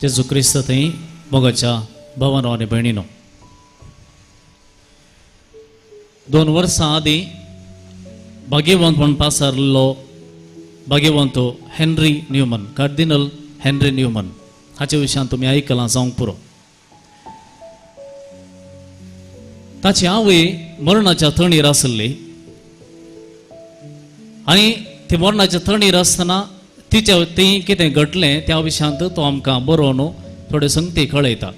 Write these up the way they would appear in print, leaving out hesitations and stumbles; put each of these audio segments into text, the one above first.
जेजू क्रिस्त थंय मोगाच्या भावानो आनी भयणीनो, 2 वर्सां आदीं भाग्यवंत म्हणून पास जाल्लो भाग्यवंत हेनरी न्यूमन, कार्दिनल हेनरी न्यूमन हाचे विशयान तुमी आयकलां जावंक पुरो. ताची आवय मरणाच्या थंडीर आसली आनी ती मरणाच्या थंडीर आसतना तिच्या ती कितें घडलें त्या विशयांत तो आमकां बरोवन थोडे संगती कळयता.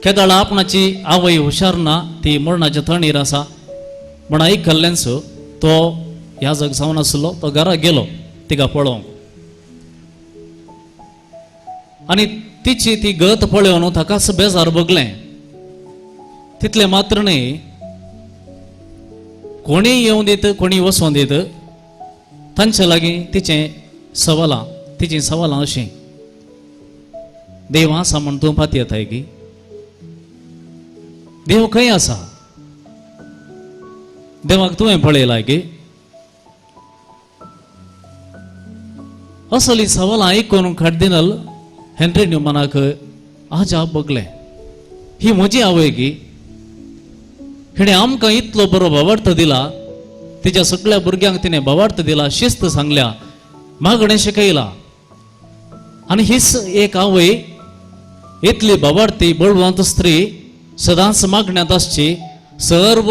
केदाळ आपणाची आवय हुशार ना, ती मरणाच्या थंडीर आसा म्हण आयकल्ल्यानच तो ह्या जग जावन आसलो. तो घरा गेलो तिका पळोवंक आनी तिची ती गत पळोवन ताकाच बेजार भोगलें. तितले मात्र न्ही, कोणी येवं दीत कोणी वचों दीत तांचे लागीं तिची सवालां अशीं, देव आसा म्हण तूं पात येताय की, देव खंय आसा, देवाक तुवें पळयलाय की. असली सवालां आयकून कार्दिनल हेनरी न्यूमनाक आजाप भोगलें. ही म्हजी आवय की, हिणें आमकां इतलो बरो भावार्थ दिला, तिच्या सगळ्या भुरग्यांक तिणें भावार्थ दिला, शिस्त सांगल्या, मागणें शिकयला. आनी हीच एक आवय इतली भावार्थी बळवंत स्त्री सदांच मागण्यांत आसची, सर्व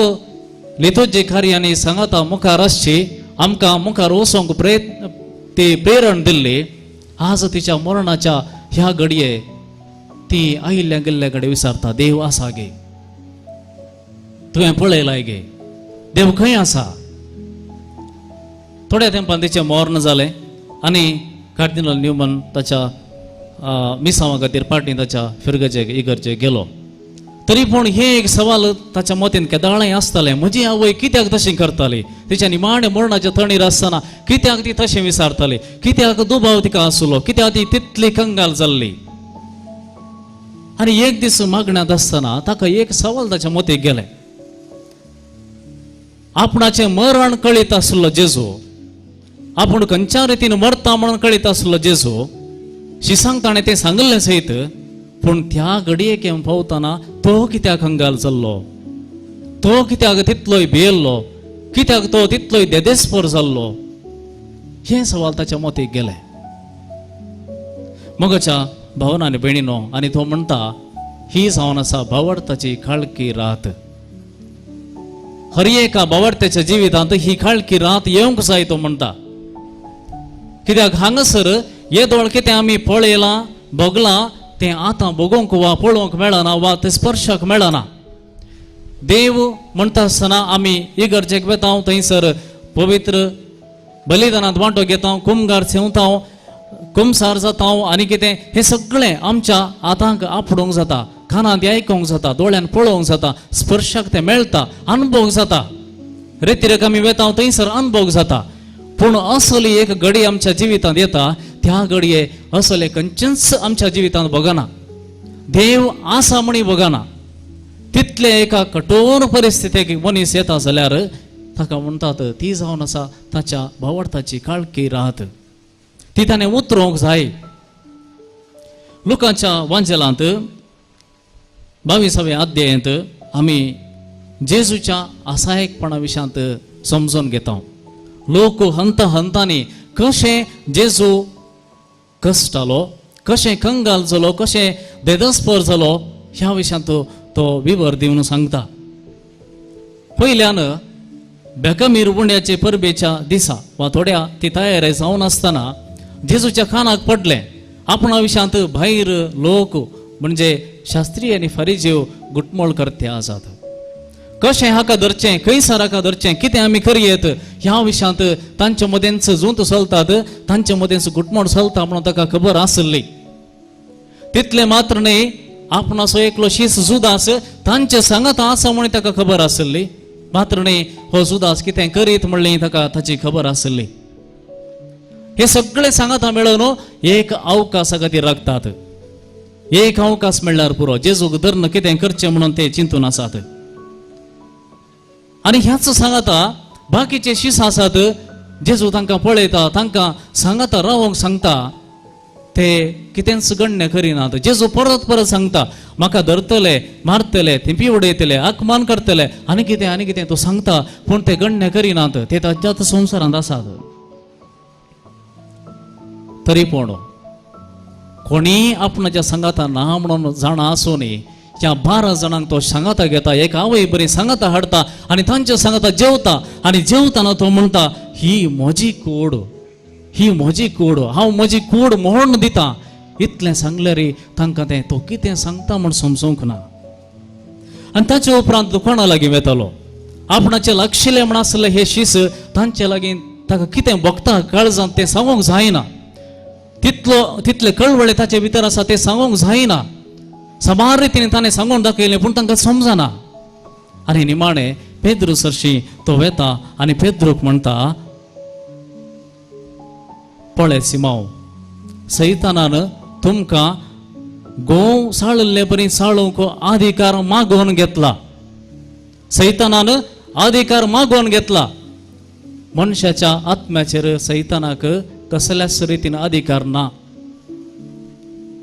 लितोजी कार्यांनी सांगाता मुखार आसची, आमकां मुखार वचोंक ती प्रेरण दिल्ली. आज तिच्या मरणाच्या ह्या घडये ती आयिल्ल्या गेल्ल्या कडेन विचारता, देव आसा गे, तुवें पळयलाय गे, देव खंय आसा. थोड्या तेंपान तिचें मरण जालें आनी कार्दिनल न्यूमन ताच्या मिसांवा खातीर पार्टी ताच्या फिरगेचे इगर्जेक गेलो. तरी पूण हे एक सवाल ताच्या मतीन केदाळें आसतालें, म्हजी आवय कित्याक तशी करताली, तिच्या निमाणे मरणाच्या थंडीर आसतना कित्याक ती तशें विचारताली, कित्याक दुबाव तिका आसलो, कित्याक ती तितली कंगाल जाल्ली. आनी एक दीस मागण्यांत आसतना ताका एक सवाल ताच्या मतीक गेलें. आपणाचें मरण कळीत आसलो जेजू, आपूण खंयच्या रितीन मरता म्हणून कळीत आसलो जेजू, शिसांक ताणें तें सांगलें सयत. पूण त्या घडयेक पावतना तो कित्याक कंगाल जाल्लो, तो कित्याक तितलोय भियेल्लो, कित्याक तो तितलोय देदेस्पर जाल्लो, हे सवाल ताच्या मतीक गेले. मोगाच्या भावानो आनी भयणीनो, आनी तो म्हणटा ही जावन आसा भावार्थाची खाळकी रात. हर एका भावार्थ्याच्या जिवितांत ही खाळकी रात येवंक जाय तो म्हणटा. कित्याक हांगासर येदोळ कितें आमी पळयलां भोगलां तें आतां भोगोवंक वा पळोवंक मेळना, वा तें स्पर्शाक मेळना. देव म्हणटा आसतना आमी इगर्जेक वेता, थंयसर पवित्र बलिदानांत वांटो घेता, कुमगार सेवता, कुमसार जाता आनी कितें हें सगळें आमच्या आतांक आपडूंक जाता, कानांत आयकूंक जाता, दोळ्यान पळोवंक जाता, स्पर्शाक तें मेळटा, अनुभव जाता. रेतीरेक आमी वेता थंयसर अनुभव जाता. पूण असली एक घडी आमच्या जिवितांत येता, त्या घडये असले खंयचेच आमच्या जिवितांत भोगना, देव आसा म्हणी भोगना. तितले एका कठोर परिस्थितीक मनीस येता जाल्यार ताका म्हणटात ती जावन आसा ताच्या भावार्थाची खाळकी रात. ती ताणें उतरोवंक जाय. लुकाच्या वांजेलांत 22व्या अध्यायांत आमी जेजूच्या आसायकपणा विशयांत समजून घेता. लोक हंतांनी कशें जेजू कश्टालो, कशें कंगाल जालो, कशें देदस्पर जालो, ह्या विशयांत तो विवर दिवन सांगता. पयल्यान बेकामीर उण्याचे परबेच्या दिसा वा थोड्या ती तयारी जावन आसतना जेजूच्या कानाक पडलें. आपणा विशयांत भायर लोक म्हणजे शास्त्री आनी फारिजीव गुटमोळ करते आसात. कशें हाका धरचें, खंयसर हाका धरचें, कितें आमी करयेत, ह्या विशयांत तांचे मदेंच झूंत चलतात, तांचे मदेंच गुटमोळ चलता म्हणून ताका खबर आसली. तितले मात्र न्ही, आपणाचो एकलो शीस जुदास तांचे सांगत आसा म्हणून ताका खबर आसली. मात्र न्ही, हो जुदास कितें करीत म्हणलें ताका ताची खबर आसली. हे सगळे सांगता मेळून एक अवकाशा खातीर राखतात. एक अवकाश म्हणल्यार पुरो, जेजूक धरून कितें करचें म्हणून ते चिंतून आसात. आनी ह्याच सांगता बाकीचे शीस आसात, जेजू तांकां पळयता, तांकां सांगता रावोंक सांगता. ते कितेंच गण्य करिनात. जेजू परत परत सांगता म्हाका धरतले, मारतले, थिंपी उडयतले, अपमान करतले, आनी कितें तो सांगता, पूण ते गण्य करिनात. ते अज्यात संवसारांत आसात. तरी पूण कोणी आपणाच्या सांगाता ना म्हणून जाणा आसूनी ह्या 12 जाणांक तो सांगाता घेता, एक आवय बरी सांगाता हाडता आनी तांच्या सांगाता जेवता, आनी जेवताना तो म्हणटा ही म्हजी कूड, ही म्हजी कूड, हांव म्हजी कूड मोडून दिता. इतलें सांगल्यार तांकां तें तो कितें सांगता म्हूण समजूंक ना. आनी ताचे उपरांत तो कोणा लागीं वेतालो. आपणाचें लागशिल्लें म्हण आसलें हे शीस तांचे लागीं ताका कितें भोगता काळजांत तें सांगूंक जायना. तितले कळवळे ताचे भितर आसा ते सांगूंक जायना. समान रितीन ताणें सांगून दाखयलें पूण तांकां समजना. आनी निमाणें पेद्रू सरशी तो वेता आनी पेद्रूक म्हणटा, पळय सिमांव, सैतानान तुमकां गोव साळिल्ले बरी साळूंक अधिकार मागोवन घेतला. सैतानान अधिकार मागोवन घेतला. मनशाच्या आत्म्याचेर सैतानाक कसल्याच रितीन अधिकार ना.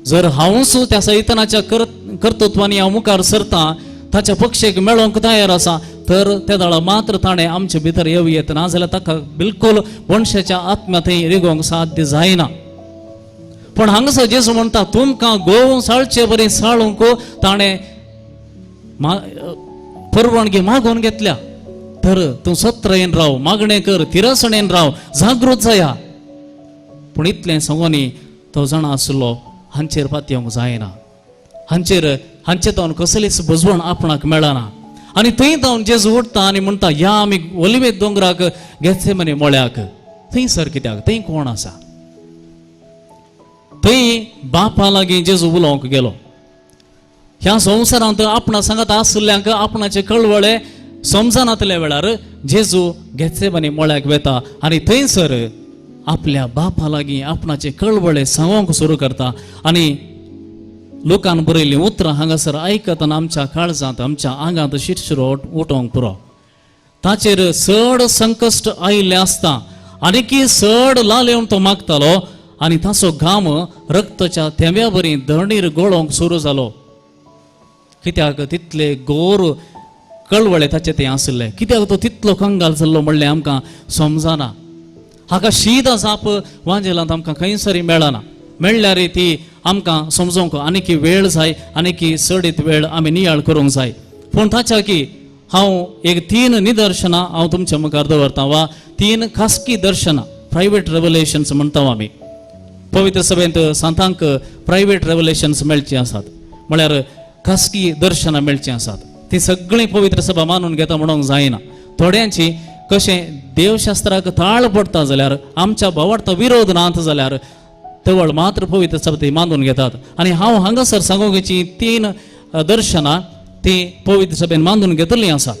जर हांवूच त्या सैतानाच्या कर्तृत्वानी हांव मुखार सरता, ताच्या पक्षेक मेळोंक तयार आसा, तर त्या दाळा मात्र ताणें आमचे भितर येवं येत ना जाल्यार ताका बिलकुल मनशाच्या आत्म्यात रिगोवंक साध्य जायना. पण हांगासर जेजू म्हणटा तुमकां गोव साळचे बरी साळूंक ताणें परवानगी मागोवन घेतल्या. तर तूं सत्रेन राव, मागणें कर, तिरसणेन राव, जागृत जाया. पूण इतलें सांगूनी तो जाणा आसलो हांचेर पातयेवंक जायना. हांचे तावन कसलीच भजवण आपणाक मेळना. आनी थंय तावन जेजू उठता आनी म्हणटा या आमी ओलिवेत दोंगराक गेत्सेमने मळ्याक. थंयसर कित्याक? थंय कोण आसा? थंय बापा लागीं जेजू उलोवंक गेलो. ह्या संवसारांत आपणा सांगात आसल्ल्यांक आपणाचे कळवळे समजनातल्या वेळार जेजू गेत्सेमने मळ्याक वेता आनी थंयसर आपल्या बापा लागीं आपणाचे कळवळे सांगोंक सुरू करता. आनी लोकांन बरयल्लीं उतरां हांगासर आयकतना आमच्या काळजांत, आमच्या आंगांत शिरशिरो उठोवंक पुरो. ताचेर चड संकश्ट आयिल्लें आसता आनीकी चड लाल येवन तो मागतालो आनी ताचो घाम रक्ताच्या थेंब्या बरी धरणीर गळोवंक सुरू जालो. कित्याक तितले गोर कळवळे ताचे तें आसले. कित्याक तो तितलो कंगाल जाल्लो म्हणलें आमकां समजना. हाका शीद जाप वांजेलांत आमकां खंयसरी मेळना. मेळ्ळ्यार ती आमकां समजोवंक आनीकी वेळ जाय, आनीकी चडीत वेळ आमी नियाळ करूंक जाय. पूण ताच्या की हांव एक 3 निदर्शनां हांव तुमच्या मुखार दवरतां, वा 3 खासगी दर्शनां, प्रायवेट रेवलेशन्स म्हणटा आमी. पवित्र सभेंत सांतांक प्रायवेट रेवलेशन्स मेळचीं आसात, म्हळ्यार खासगी दर्शनां मेळचीं आसात. ती सगळीं पवित्र सभा मानून घेता म्हणूंक जायना. थोड्यांची कशें देवशास्त्राक ताळ पडटा जाल्यार, आमच्या भावार्थ विरोध नात जाल्यार तेवळ मात्र पवित्र सभा मानून घेतात. आनी हांव हांगासर सांगोवची 3 दर्शनां ती पवित्र सभेन मानून घेतलीं आसात.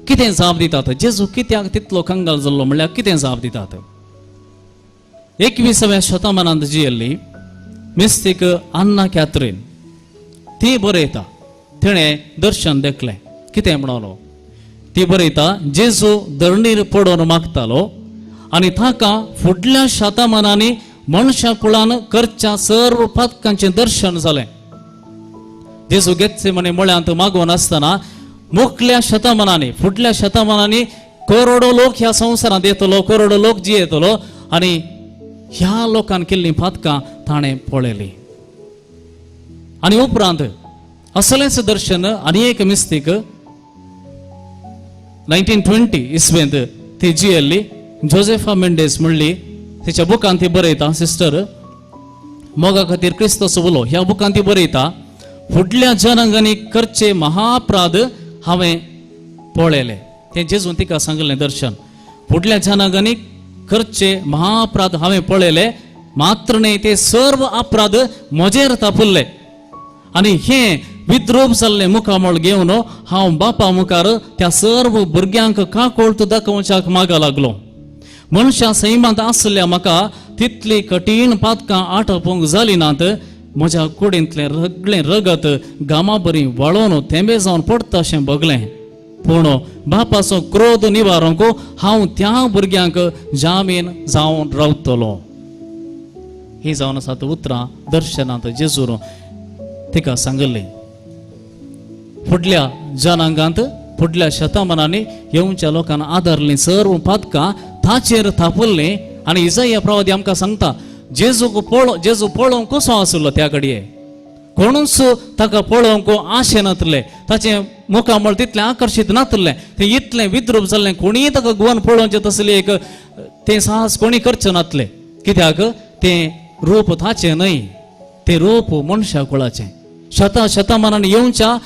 कितें जाप दितात? जेजू कित्याक तितलो कंगाल जाल्लो म्हणल्यार कितें जाप दितात? 21व्या शतमानांत जियेल्ली मिस्तीक अन्ना कॅथरीन ती बरयता. तिणें दर्शन देखलें. कितें म्हणलो ती बरयता, जेजू धरणीर पडोवन मागतालो आनी ताका फुडल्या शतमानांनी मनशा कुळान करच्या सर्व पातकांचें दर्शन जालें. जेजू गेत्सेमने मळ्यांत मागोवन आसतना मुखल्या शतमानांनी, फुडल्या शतमानांनी करोडो लोक ह्या संवसारांत येतलो, करोडो लोक जियेतलो आनी ह्या लोकांन केल्लीं पातकां ताणें पळयलीं. आनी उपरांत असलेंच दर्शन आनी एक मिस्तीक 1920 इसवेंत ती जियेल्ली जोसेफा मेंडेस म्हणली. तिच्या बुकान ती बरयता, सिस्टर मोगा खातीर क्रिस्तस उलो ह्या बुकान ती बरयता, फुडल्या जनांगांनी करचे महाअपराध हांवें पळयले. तें जेजून तिका सांगलें दर्शन. फुडल्या जनांगांनी करचे महाअपराध हांवें पळयले, मात्र न्ही ते सर्व अपराध म्हजेर तापरले. आनी हें विद्रूप जाल्लें मुखामळ घेवन हांव बापा मुखार त्या सर्व भुरग्यांक काकोळत दाखोवच्याक मागा लागलो. मनशा सैमांत आसल्या म्हाका तितली कठीण पातकां आटोवंक जाली नात. म्हज्या कुडींतलें रगलें रगत गामा बरी वाळोवन थेंबे जावन पडटा अशें बगलें. पूण बापाचो क्रोध निवारूंक हांव त्या भुरग्यांक जामीन जावन रावतलो. ही जावन आसा उतरां दर्शनांत जेजून तिका सांगले. फुडल्या जनांगांत फुडल्या शतमानांनी येवच्या लोकांना आदारली सर्व पातकां ताचेर थापरली. आनी इसाया प्रवादी आमकां सांगता जेजू पळोवंक कसो आसलो त्या घडये. कोणूच ताका पळोवंक आशे नातले, ताचे मुखामळ तितलें आकर्शीत नातलें. तें इतलें विद्रूप जाल्लें कोणीय ताका गोवन पळोवचें तसलें एक तें साहस कोणी करचें नातलें. कित्याक तें रूप ताचें न्हय, तें रूप मनशा कुळाचें. शतमानांनी येवच्या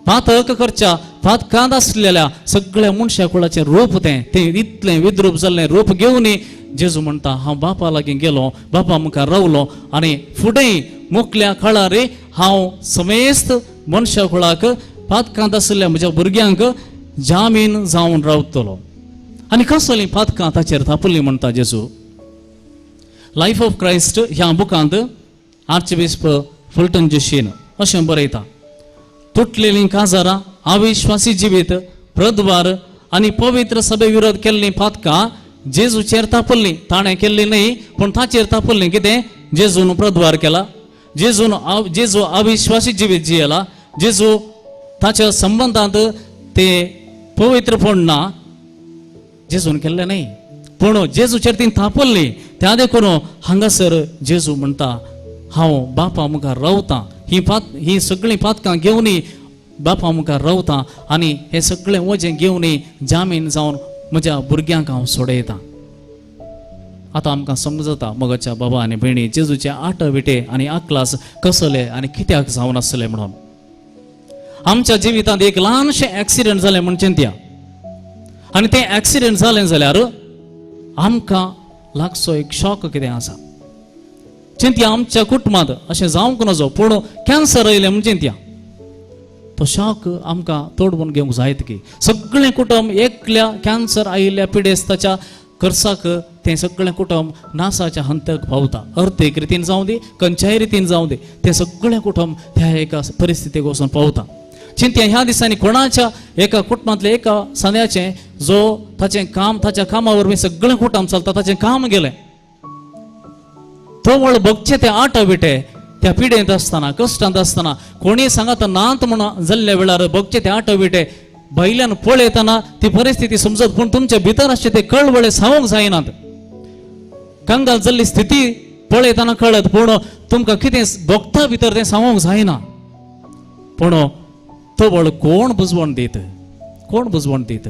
पातक करच्या पातकांत आसलेल्या सगळ्या मनशा कुळाचें रूप तें इतलें विद्रूप जाल्लें रूप घेवन जेजू म्हणटा हांव बापा लागीं गेलो, बापा मुखार रावलो आनी फुडें मुखल्या काळार हांव समेस्त मनशा कुळाक पातकांत आसलेल्या म्हज्या भुरग्यांक जामीन जावन रावतलो. आनी कसलीं पातकां ताचेर थापरलीं म्हणटा जेजू. लायफ ऑफ क्रायस्ट ह्या बुकांत आर्चबिशप फुल्टन जोशीन अशें बरयता. तुटलेलीं काजारां, अविश्वासी जिवीत, प्रद्वार आनी पवित्र सभे विरोध केल्लीं पातकां जेजूचेर थापरलीं. ताणें केल्लीं न्हय पूण ताचेर थापरलीं. कितें? जेजून प्रद्वार केला, जेजू अविश्वासी जिवीत जियेला, जेजू ताच्या संबंधांत ते पवित्रपण ना, जेजून केल्लें न्हय पूण जेजूचेर ती थापरलीं. त्या देखून हांगासर जेजू म्हणटा हांव बापा मुखार रावतां. ही सगळीं पातकां घेवन बापा मुखार रावतां आनी हें सगळें वजें घेवन जामीन जावन म्हज्या भुरग्यांक हांव सोडयतां. आतां आमकां समजता मोगाच्या बाबा आनी भयणी जेजूचे 8 विटे आनी आकलास कसले आनी कित्याक जावन आसले म्हणून. आमच्या जिवितांत एक ल्हानशें एक्सिडेंट जालें म्हण चिंतया आनी तें एक्सिडेंट जालें जाल्यार आमकां लागचो एक शॉक कितें आसा. चिंतया आमच्या कुटुंबांत अशें जावंक नजो पूण कॅन्सर आयलें म्हण चिंतया. तो शॉक आमकां तोडवून घेवंक जायत की सगळें कुटुंब एकल्या कॅन्सर आयिल्ल्या पिडेस्ताच्या कर्साक तें सगळें कुटुंब नासाच्या हंत्याक पावता. अर्थीक रितीन जावं दी, खंयच्याय रितीन जावं दी, तें सगळें कुटुंब त्या एका परिस्थितीक वचून पावता. चिंतया ह्या दिसांनी कोणाच्या एका कुटुंबांतल्या एका सण्याचें जो ताचें काम ताच्या कामा वरवीं सगळें कुटुंब चलता ताचें काम गेलें. तो वळ भोगचे ते 8 विटे त्या पिडेंत आसतना कश्टांत आसतना कोणी सांगात नात म्हणून जाल्ल्या वेळार भोगचे ते 8 विटे भायल्यान पळयतना ती परिस्थिती समजत पूण तुमच्या भितर आसचे ते कळवळे सांगूंक जायनात. कंगाल जाल्ली स्थिती पळयतना कळत पूण तुमकां कितें भोगता भितर तें सांगूंक जायना. पूण तो वळ कोण बुजवण दित, कोण बुजवण दित.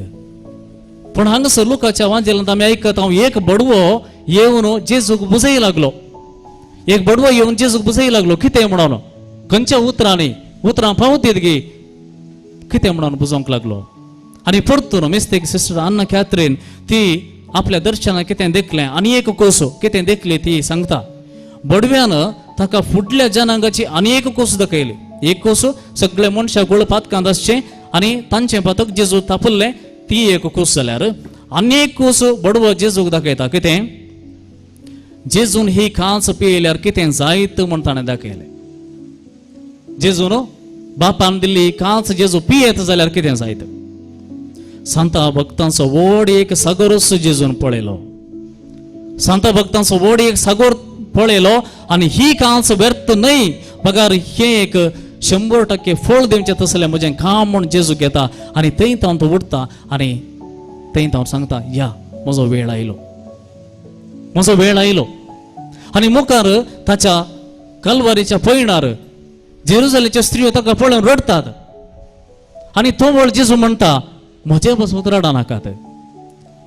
पूण हांगासर लुकाच्या वांजेलांत आमी आयकत हांव एक बडवो येवन जेजूक बुजय लागलो. एक बडवो येवन जेजूक बुजय लागलो. कितें म्हणून? खंयच्या उतरां पावतीत गे कितें म्हणून बुजोवंक लागलो. आनी परतून मिस्तेक सिस्टर अन्ना कॅथरीन ती आपल्या दर्शनाक कितें देखलें आनी एक कोसो कितें देखली ती सांगता. बडव्यान ताका फुडल्या जनांगाची आनी एक कोस दाखयली. एक कोस सगळे मनशां गुळ पातकांत आसचें आनी तांचें पातक जेजू तापरलें ती एक कोस जाल्यार आनी एक कोस बडवो जेजूक दाखयता. कितें? जेजून ही कांच पियेल्यार कितें जायत म्हण ताणें दाखयलें. जेजून बापान दिल्ली कांच जेजू पियेत जाल्यार कितें जायत. सांता भक्तांचो व्हड एक सागरच जेजून पळयलो. सांता भक्तांचो व्हड एक सागर पळयलो आनी ही कांच व्यर्थ न्हय पगार हे एक 100% फळ दिवचें तसलें म्हजें काम म्हूण जेजू घेता आनी थंय तावन तो उठता आनी थंय तावन सांगता या म्हजो वेळ आयलो, म्हजो वेळ आयलो. आनी मुखार ताच्या कल्वारीच्या पयणार जेरुसलेमच्या स्त्रियो ताका पळोवन रडतात आनी तो वळ जेजू म्हणटा म्हजे बसत रडा नाकात,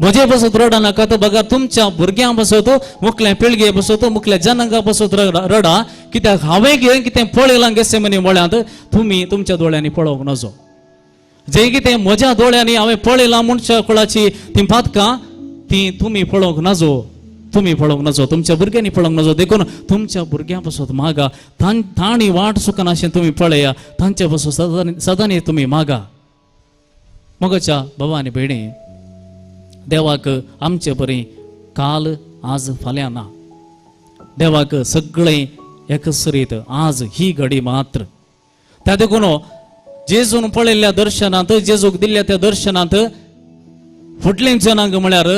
म्हजे बसत रडा नाकात. बघा तुमच्या भुरग्यां बसत मुखल्या पिळगे बसत मुखल्या जनांगा बसत रडा कित्याक हांवें कितें पळयलां गेसेमनी मळ्यांत तुमी तुमच्या दोळ्यांनी पळोवंक नजो. जे कितें म्हज्या दोळ्यांनी हांवें पळयलां मनशा कुळाची ती पातकां ती तुमी पळोवंक नजो, तुमी पळोवंक नजो, तुमच्या भुरग्यांनी पळोवंक नजो. देखून तुमच्या भुरग्यां बसत मागा, तांणी वाट सुकना अशें तुमी पळया, तांचे बसत सदांनी तुमी मागा. मगच्या बाबा आनी भयणी देवाक आमचे बरें काल आज फाल्यां ना. देवाक सगळें एकसरीत आज ही घडी मात्र. त्या देखून जेजून पळयल्ल्या दर्शनांत जेजूक दिल्ल्या त्या दर्शनांत फुडल्या जनांक म्हळ्यार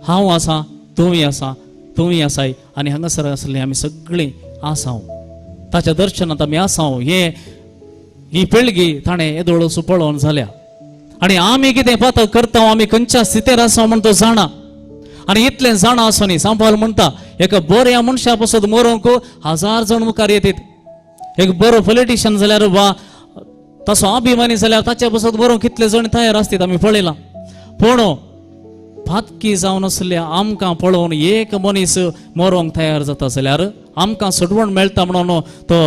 हांव आसा, तुमी आसा, तुमी आसाय आनी हांगासर आसले आमी सगळीं आसाव ताच्या दर्शनांत आमी आसाव ही पिळगी ताणें येदोळ पळोवन जाल्या आनी आमी कितें पात करता आमी खंयच्या स्थितीर आसा म्हण तो जाणा आनी इतलें जाणा आसोनी सांबाळ म्हणटा एका बऱ्या मनशा पासून मरोवंक 1000 जण मुखार येतात एक बरो पॉलिटिशियन जाल्यार वा तसो अभिमानी जाल्यार ताच्या पासून मरोवंक कितले जण तयार आसतात आमी पळयलां पूण फातकी जावन आसल्या आमकां पळोवन एक मनीस मरोवंक तयार जाता जाल्यार आमकां सडवण मेळटा म्हणून तो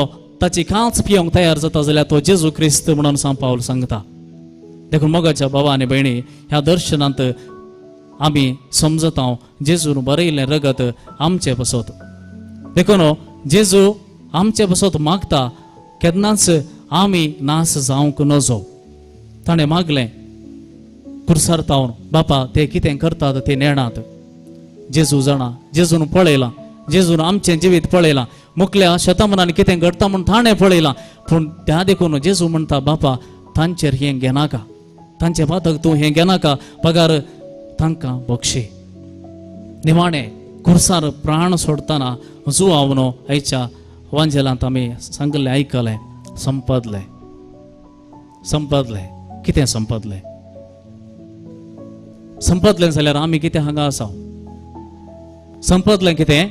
ताची कांच पियोंक तयार जाता जाल्यार तो जेजू क्रिस्त म्हणून सांपावल सांगता देखून मोगाच्या भावा आनी भयणी ह्या दर्शनांत आमी समजता जेजून बरयल्लें रगत आमचे पासत देखून जेजू आमचे पासत मागता केन्नाच आमी नास जावंक नजो ताणें मागलें कुर्सार तावन बापा ते कितें करतात ते नेणात जेजू जाणा जेजून पळयलां जेजून आमचें जिवीत पळयलां मुखल्या शतमनान कितें घडटा म्हूण ताणें पळयलां पूण त्या देखून जेजू म्हणटा बापा तांचेर हें घेनाका तांचे पातक तूं हें घेनाका पगार तांकां बक्षी निमाणें कुर्सार प्राण सोडतना जुआवनो आयच्या वांजेलांत आमी सांगलें आयकलें संपदलें संपदलें कितें संपदलें संपदलें जाल्यार आमी कितें हांगा आसा संपदलें कितें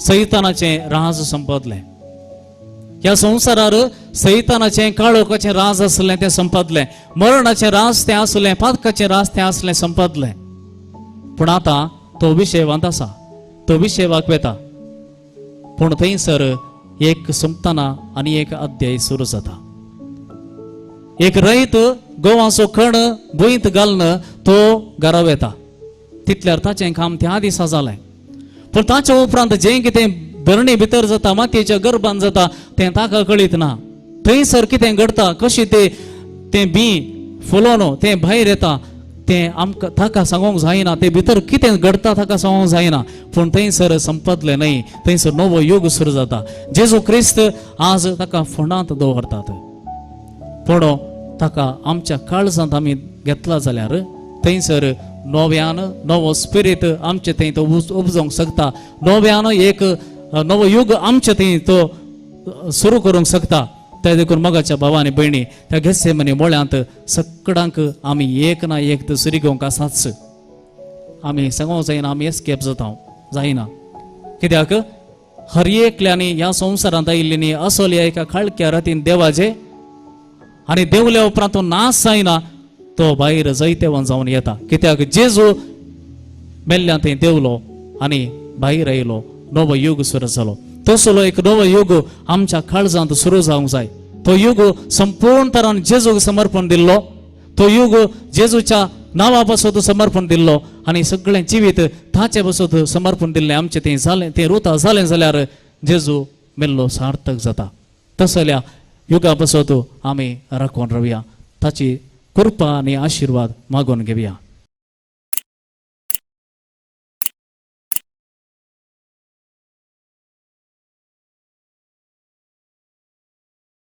सैतानाचें राज संपदलें ह्या संवसारार सैतानाचें काळोखाचें राज आसलें तें संपदलें मरणाचें राज तें आसलें पातकाचें राज तें आसलें संपदलें पूण आतां तो विशय वांत आसा तो विशय वाकवेता पूण थंयसर एक संपतना आनी एक अध्याय सुरू जाता एक रयत गोवाचो कण भुंयत घालन तो घरा येता तितल्यार ताचें काम त्या दिसा जालें पूण ताच्या उपरांत जें कितें भरणी भितर जाता मातयेच्या गर्भान जाता तें ताका कळीत ना थंयसर कितें घडटा कशें तें बी फुलोवन तें भायर येता तें आमकां ताका सांगूंक जायना तें भितर कितें घडटा ताका सांगूंक जायना पूण थंयसर संपदलें न्हय थंयसर नवो युग सुरू जाता जेजू क्रिस्त आज ताका फोंडांत दवरतात पूण ताका आमच्या काळजांत आमी घेतला जाल्यार थंयसर नव्यान नवो स्पिरीट आमचे थंय तो उपजोवंक शकता नव्यान एक नवो युग आमचे थंय तो सुरू करूंक शकता त्या देखून मोगाच्या भावांनी भयणी त्या गेत्सेमनी मोळ्यांत सगळ्यांक आमी एक ना एक सुरी घेवंक आसाच आमी सांगूंक जायना आमी एस्केप जाता जायना कित्याक हर एकल्यानी ह्या संवसारांत आयिल्लीं असोल्या एका खाळक्या रातीन देवाचे आनी देवल्या उपरांत तो नाश जायना तो भायर जैतेवन जावन येता कित्याक जेजू मेल्ल्या थंय देवलो आनी भायर आयलो नवो युग सुरू जालो तसलो एक नवो युग आमच्या काळजांत सुरू जावंक जाय तो युग संपूर्ण तरान जेजूक समर्पण दिल्लो तो युग जेजूच्या नांवा पासून समर्पण दिल्लो आनी सगळें जिवीत ताचे पासून समर्पण दिल्लें आमचें तें जालें तें रुता जालें जाल्यार जेजू मेल्लो सार्थक जाता तसल्या युगा पासून आमी राखून रावया ताची कृपा आनी आशिर्वाद मागून घेवया